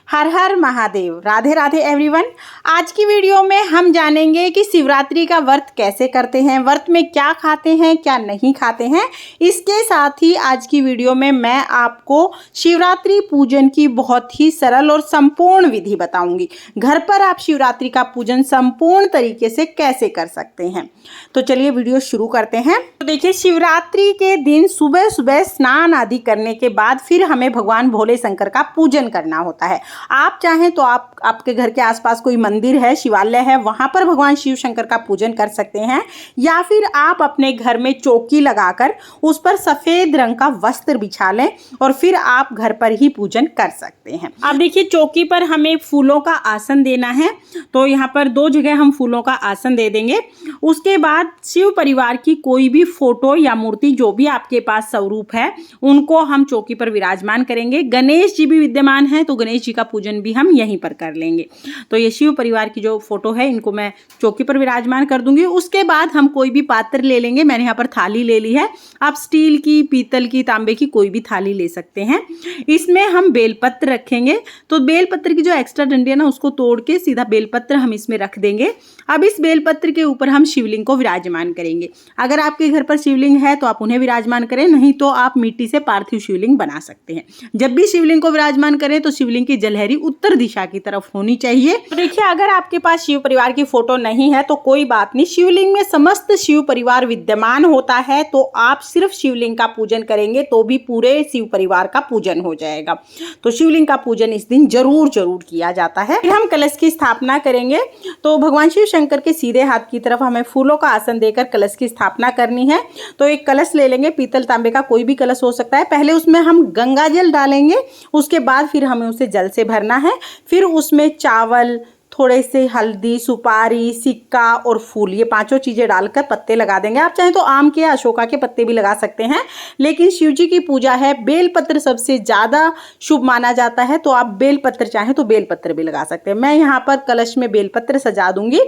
हर हर Mahadev. Radhe Radhe everyone. आज की video में हम जानेंगे कि शिवरात्रि का व्रत कैसे करते हैं, व्रत में क्या खाते हैं क्या नहीं खाते हैं। इसके साथ ही आज की वीडियो में मैं आपको शिवरात्रि पूजन की बहुत ही सरल और संपूर्ण विधि बताऊंगी। घर पर आप शिवरात्रि का पूजन संपूर्ण तरीके से कैसे कर सकते हैं। तो चलिए वीडियो शुरू करते हैं। तो देखिए, शिवरात्रि के दिन सुबह सुबह स्नान आदि करने के बाद फिर हमें भगवान भोले शंकर का पूजन करना होता है। आप चाहें तो आपके घर के आसपास कोई मंदिर है, शिवालय है, वहां पर भगवान शिव शंकर का पूजन कर सकते हैं, या फिर आप अपने घर में चौकी लगाकर उस पर सफेद रंग का वस्त्र बिछा लें और फिर आप घर पर ही पूजन कर सकते हैं। अब देखिए, चौकी पर हमें फूलों का आसन देना है, तो यहाँ पर 2 जगह हम फूलों का आसन दे देंगे। उसके बाद शिव परिवार की कोई भी फोटो या मूर्ति जो भी आपके पास स्वरूप है उनको हम चौकी पर विराजमान करेंगे। गणेश जी भी विद्यमान है तो गणेश जी का पूजन भी हम यहीं पर कर लेंगे। तो ये शिव परिवार की जो फोटो है इनको मैं चौकी पर विराजमान कर दूंगी। उसके बाद हम कोई भी पात्र ले लेंगे। मैंने यहाँ पर थाली ले ली है, आप स्टील की, पीतल की, तांबे की कोई भी थाली ले सकते हैं। इसमें हम बेलपत्र रखेंगे। तो बेलपत्र की जो एक्स्ट्रा डंडी है ना, उसको तोड़ के सीधा बेलपत्र हम इसमें रख देंगे। अब इस बेलपत्र के ऊपर हम शिवलिंग को विराजमान करेंगे। अगर आपके घर पर शिवलिंग है तो आप उन्हें विराजमान करें, नहीं तो आप मिट्टी से पार्थिव शिवलिंग बना सकते हैं। जब भी शिवलिंग को विराजमान करें तो शिवलिंग की जलहरी उत्तर दिशा की तरफ होनी चाहिए। तो देखिए, अगर आपके पास शिव परिवार की फोटो नहीं है तो कोई बात नहीं, शिवलिंग में समस्त शिव परिवार विद्यमान होता है, तो आप सिर्फ शिवलिंग का पूजन करेंगे तो भी पूरे शिव परिवार का पूजन हो जाएगा। तो शिवलिंग का पूजन इस दिन जरूर किया जाता है। फिर हम कलश की स्थापना करेंगे। तो भगवान शिव शंकर के सीधे हाथ की तरफ हमें फूलों का आसन देकर कलश की स्थापना करनी है। तो एक कलश ले लेंगे, पीतल तांबे का कोई भी कलश हो सकता है। पहले उसमें हम गंगा जल डालेंगे, उसके बाद फिर हमें उसे जल से भरना है। फिर उसमें चावल, थोड़े से हल्दी, सुपारी, सिक्का और फूल, ये 5 चीजें डालकर पत्ते लगा देंगे। आप चाहें तो आम के, अशोका के पत्ते भी लगा सकते हैं, लेकिन शिव जी की पूजा है, बेलपत्र सबसे ज्यादा शुभ माना जाता है, तो आप बेलपत्र चाहें तो बेलपत्र भी लगा सकते हैं। मैं यहाँ पर कलश में बेलपत्र सजा दूंगी।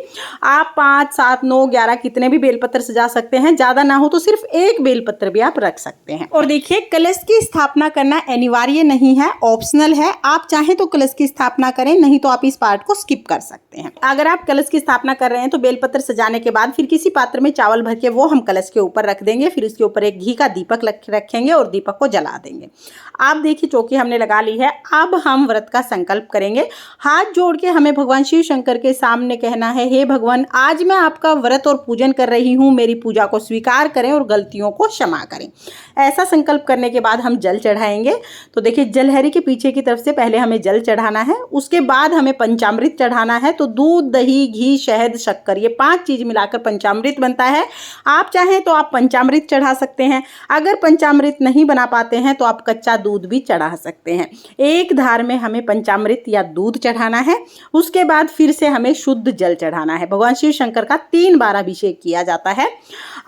आप 5, 7, 9, 11 कितने भी बेलपत्र सजा सकते हैं। ज्यादा ना हो तो सिर्फ एक बेलपत्र भी आप रख सकते हैं। और देखिए, कलश की स्थापना करना अनिवार्य नहीं है, ऑप्शनल है। आप चाहें तो कलश की स्थापना करें, नहीं तो आप इस पार्ट को स्किप कर सकते हैं। अगर आप कलश की स्थापना कर रहे हैं तो बेलपत्र सजाने के बाद फिर किसी पात्र में चावल भर के वो हम कलश के ऊपर रख देंगे। फिर इसके ऊपर एक घी का दीपक रखेंगे और दीपक को जला देंगे। आप देखिए, चौकी हमने लगा ली है। अब हम व्रत का संकल्प करेंगे। हाथ जोड़ के हमें भगवान शिव शंकर के सामने कहना है, हे भगवान, आज मैं आपका व्रत और पूजन कर रही हूँ, मेरी पूजा को स्वीकार करें और गलतियों को क्षमा करें। ऐसा संकल्प करने के बाद हम जल चढ़ाएंगे। तो देखिए, जलहरी के पीछे की तरफ से पहले हमें जल चढ़ाना है, उसके बाद हमें पंचामृत चढ़ाना है। तो दूध, दही, घी, शहद, शक्कर, ये 5 चीज मिलाकर पंचामृत बनता है। आप चाहें तो आप पंचामृत चढ़ा सकते हैं। अगर पंचामृत नहीं बना पाते हैं तो आप कच्चा दूध भी चढ़ा सकते हैं। एक धार में हमें पंचामृत या दूध चढ़ाना है। उसके बाद फिर से हमें शुद्ध जल चढ़ाना है। भगवान शिव शंकर का 3 बार अभिषेक किया जाता है।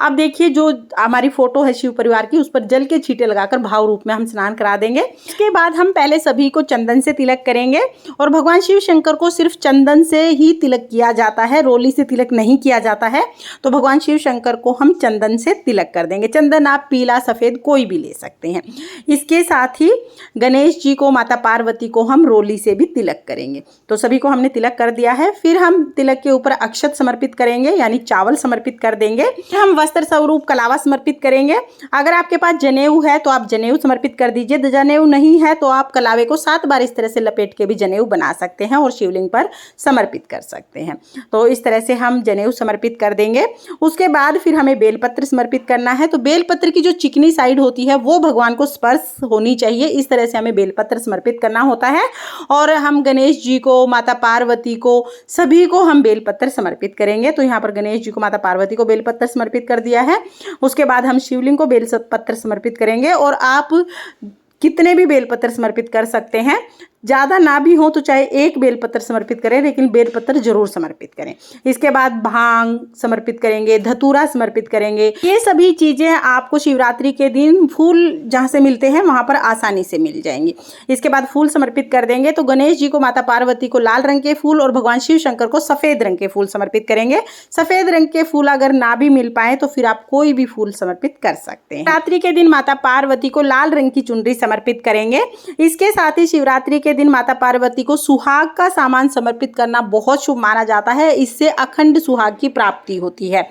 अब देखिए, जो हमारी फोटो है शिव परिवार की, उस पर जल के छींटे लगाकर भाव रूप में हम स्नान करा देंगे। इसके बाद हम पहले सभी को चंदन से तिलक करेंगे। और भगवान शिव शंकर को सिर्फ चंदन से ही तिलक किया जाता है, रोली से तिलक नहीं किया जाता है। तो भगवान शिव शंकर को हम चंदन से तिलक कर देंगे। चंदन आप पीला, सफेद कोई भी ले सकते हैं। इसके साथ ही गणेश जी को, माता पार्वती को हम रोली से भी तिलक करेंगे। तो सभी को हमने तिलक कर दिया है। फिर हम तिलक के ऊपर अक्षत समर्पित करेंगे, यानी चावल समर्पित कर देंगे। हम वस्त्र स्वरूप कलावा समर्पित करेंगे। अगर आपके पास जनेऊ है तो आप जनेऊ समर्पित कर दीजिए। जनेऊ नहीं है तो आप कलावे को 7 बार इस तरह से लपेट के भी जनेऊ बना सकते हैं और शिवलिंग पर समर्पित कर सकते हैं। तो इस तरह से हम जनेऊ समर्पित कर देंगे। उसके बाद फिर हमें बेलपत्र समर्पित करना है। तो बेलपत्र की जो चिकनी साइड होती है वो भगवान को स्पर्श होनी चाहिए। इस तरह से हमें बेलपत्र समर्पित करना होता है। और हम गणेश जी को, माता पार्वती को, सभी को हम बेलपत्र समर्पित करेंगे। तो यहाँ पर गणेश जी को, माता पार्वती को बेलपत्र समर्पित कर दिया है। उसके बाद हम शिवलिंग को बेलपत्र समर्पित करेंगे। और आप कितने भी बेलपत्र समर्पित कर सकते हैं। ज़्यादा ना भी हो तो चाहे 1 बेलपत्र समर्पित करें, लेकिन बेलपत्र जरूर समर्पित करें। इसके बाद भांग समर्पित करेंगे, धतूरा समर्पित करेंगे। ये सभी चीज़ें आपको शिवरात्रि के दिन फूल जहाँ से मिलते हैं वहाँ पर आसानी से मिल जाएंगी। इसके बाद फूल समर्पित कर देंगे। तो गणेश जी को, माता पार्वती को लाल रंग के फूल और भगवान शिव शंकर को सफ़ेद रंग के फूल समर्पित करेंगे। सफ़ेद रंग के फूल अगर ना भी मिल पाए तो फिर आप कोई भी फूल समर्पित कर सकते हैं। शिवरात्रि के दिन माता पार्वती को लाल रंग की चुनरी समर्पित करेंगे। इसके साथ ही शिवरात्रि के दिन माता पार्वती को सुहाग का सामान समर्पित करना बहुत शुभ माना जाता है। इससे अखंड सुहाग की प्राप्ति होती है।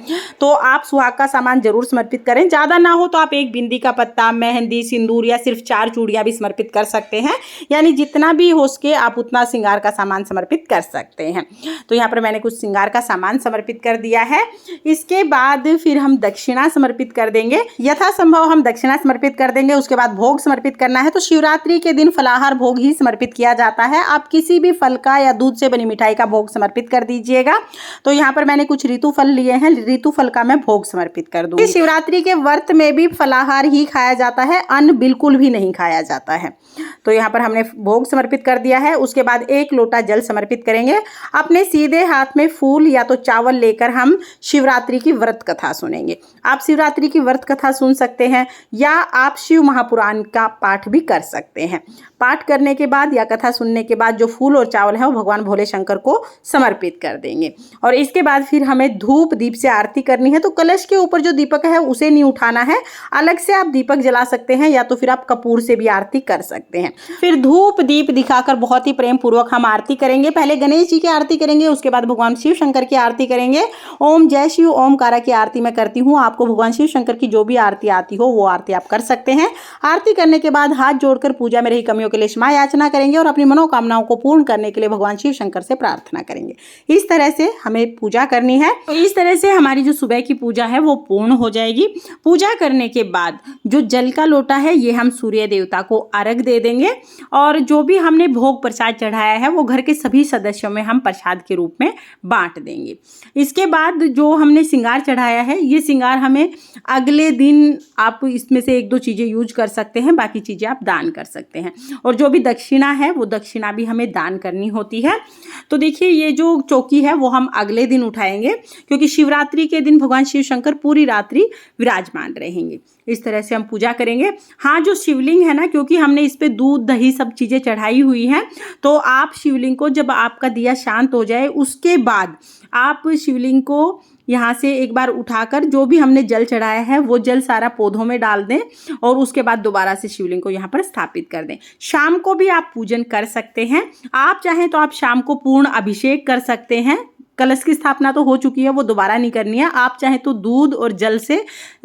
तो आप सुहाग का सामान जरूर समर्पित करें। ज़्यादा ना हो तो आप एक बिंदी का पत्ता, मेहंदी, सिंदूर या सिर्फ 4 चूड़ियाँ भी समर्पित कर सकते हैं। यानी जितना भी हो सके आप उतना श्रृंगार का सामान समर्पित कर सकते हैं। तो यहाँ पर मैंने कुछ श्रृंगार का सामान समर्पित कर दिया है। इसके बाद फिर हम दक्षिणा समर्पित कर देंगे। यथासंभव हम दक्षिणा समर्पित कर देंगे। उसके बाद भोग समर्पित करना है। तो शिवरात्रि के दिन फलाहार भोग ही समर्पित किया जाता है। आप किसी भी फल का या दूध से बनी मिठाई का भोग समर्पित कर दीजिएगा। तो यहाँ पर मैंने कुछ ऋतु फल लिए हैं। ऋतु फल का मैं भोग समर्पित कर दूंगी। शिवरात्रि के व्रत में भी फलाहार ही खाया जाता है, अन्न बिल्कुल भी नहीं खाया जाता है। तो यहाँ पर हमने भोग समर्पित कर दिया है। उसके बाद 1 लोटा जल समर्पित करेंगे। अपने सीधे हाथ में फूल या तो चावल लेकर हम शिवरात्रि की व्रत कथा सुनेंगे। आप शिवरात्रि की व्रत कथा सुन सकते हैं या आप शिव महापुराण का पाठ भी कर सकते हैं। पाठ करने के बाद या कथा सुनने के बाद जो फूल और चावल है वो भगवान भोले शंकर को समर्पित कर देंगे। और इसके बाद फिर हमें धूप दीप से आरती करनी है। तो कलश के ऊपर जो दीपक है उसे नहीं उठाना है, अलग से आप दीपक जला सकते हैं या तो फिर आप कपूर से भी आरती कर सकते हैं। फिर धूप दीप दिखाकर बहुत ही प्रेम पूर्वक हम आरती करेंगे। पहले गणेश जी की आरती करेंगे, उसके बाद भगवान शिव शंकर की आरती करेंगे। ओम जय शिव ओमकारा की आरती मैं करती हूँ। आपको भगवान शिव शंकर की जो भी आरती आती हो वो आरती आप कर सकते हैं। आरती करने के बाद हाथ जोड़कर पूजा में रही कमियों के लिए क्षमा याचना करेंगे और अपनी मनोकामनाओं को पूर्ण करने के लिए भगवान शिव शंकर से प्रार्थना करेंगे। इस तरह से हमें पूजा करनी है। तो इस तरह से हमारी जो सुबह की पूजा है वो पूर्ण हो जाएगी। पूजा करने के बाद जो जल का लोटा है ये हम सूर्य देवता को अर्घ दे देंगे और जो भी हमने भोग प्रसाद चढ़ाया है वो घर के सभी सदस्यों में हम प्रसाद के रूप में बांट देंगे। इसके बाद जो हमने श्रृंगार चढ़ाया है ये श्रृंगार हमें अगले दिन आप इसमें से 1-2 चीज़ें यूज कर सकते हैं, बाकी चीज़ें आप दान कर सकते हैं। और जो भी दक्षिणा है वो दक्षिणा भी हमें दान करनी होती है। तो देखिए ये जो चौकी है वो हम अगले दिन उठाएंगे क्योंकि शिवरात्रि के दिन भगवान शिव शंकर पूरी रात्रि विराजमान रहेंगे। इस तरह से हम पूजा करेंगे। हाँ, जो शिवलिंग है ना, क्योंकि हमने इस पे दूध दही सब चीज़ें चढ़ाई हुई हैं, तो आप शिवलिंग को जब आपका दिया शांत हो जाए उसके बाद आप शिवलिंग को यहाँ से एक बार उठाकर जो भी हमने जल चढ़ाया है वो जल सारा पौधों में डाल दें और उसके बाद दोबारा से शिवलिंग को यहाँ पर स्थापित कर दें। शाम को भी आप पूजन कर सकते हैं। आप चाहें तो आप शाम को पूर्ण अभिषेक कर सकते हैं। कलश की स्थापना तो हो चुकी है, वो दोबारा नहीं करनी है। आप चाहें तो दूध और जल से,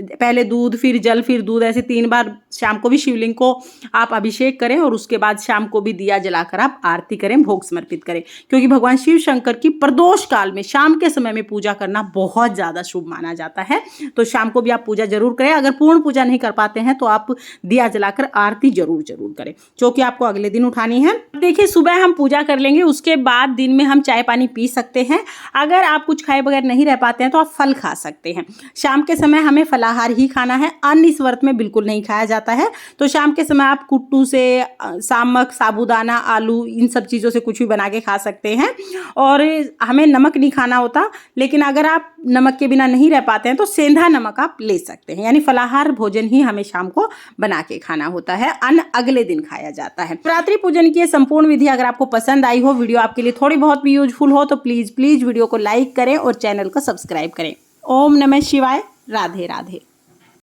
पहले दूध फिर जल फिर दूध, ऐसे 3 बार शाम को भी शिवलिंग को आप अभिषेक करें और उसके बाद शाम को भी दिया जलाकर आप आरती करें, भोग समर्पित करें। क्योंकि भगवान शिव शंकर की प्रदोष काल में शाम के समय में पूजा करना बहुत ज़्यादा शुभ माना जाता है। तो शाम को भी आप पूजा जरूर करें। अगर पूर्ण पूजा नहीं कर पाते हैं तो आप दिया जलाकर आरती जरूर करें, जो कि आपको अगले दिन उठानी है। देखिए सुबह हम पूजा कर लेंगे, उसके बाद दिन में हम चाय पानी पी सकते हैं। अगर आप कुछ खाए बगैर नहीं रह पाते हैं तो आप फल खा सकते हैं। शाम के समय हमें फलाहार ही खाना है, अन्न इस व्रत में बिल्कुल नहीं खाया जाता है। तो शाम के समय आप कुट्टू से, सामक, साबूदाना, आलू, इन सब चीज़ों से कुछ भी बना के खा सकते हैं। और हमें नमक नहीं खाना होता, लेकिन अगर आप नमक के बिना नहीं रह पाते हैं तो सेंधा नमक आप ले सकते हैं। यानी फलाहार भोजन ही हमें शाम को बना के खाना होता है, अन्न अगले दिन खाया जाता है। रात्रि पूजन की संपूर्ण विधि अगर आपको पसंद आई हो, वीडियो आपके लिए थोड़ी बहुत भी यूजफुल हो, तो प्लीज़ वीडियो को लाइक करें और चैनल को सब्सक्राइब करें। ओम नमः शिवाय। राधे राधे।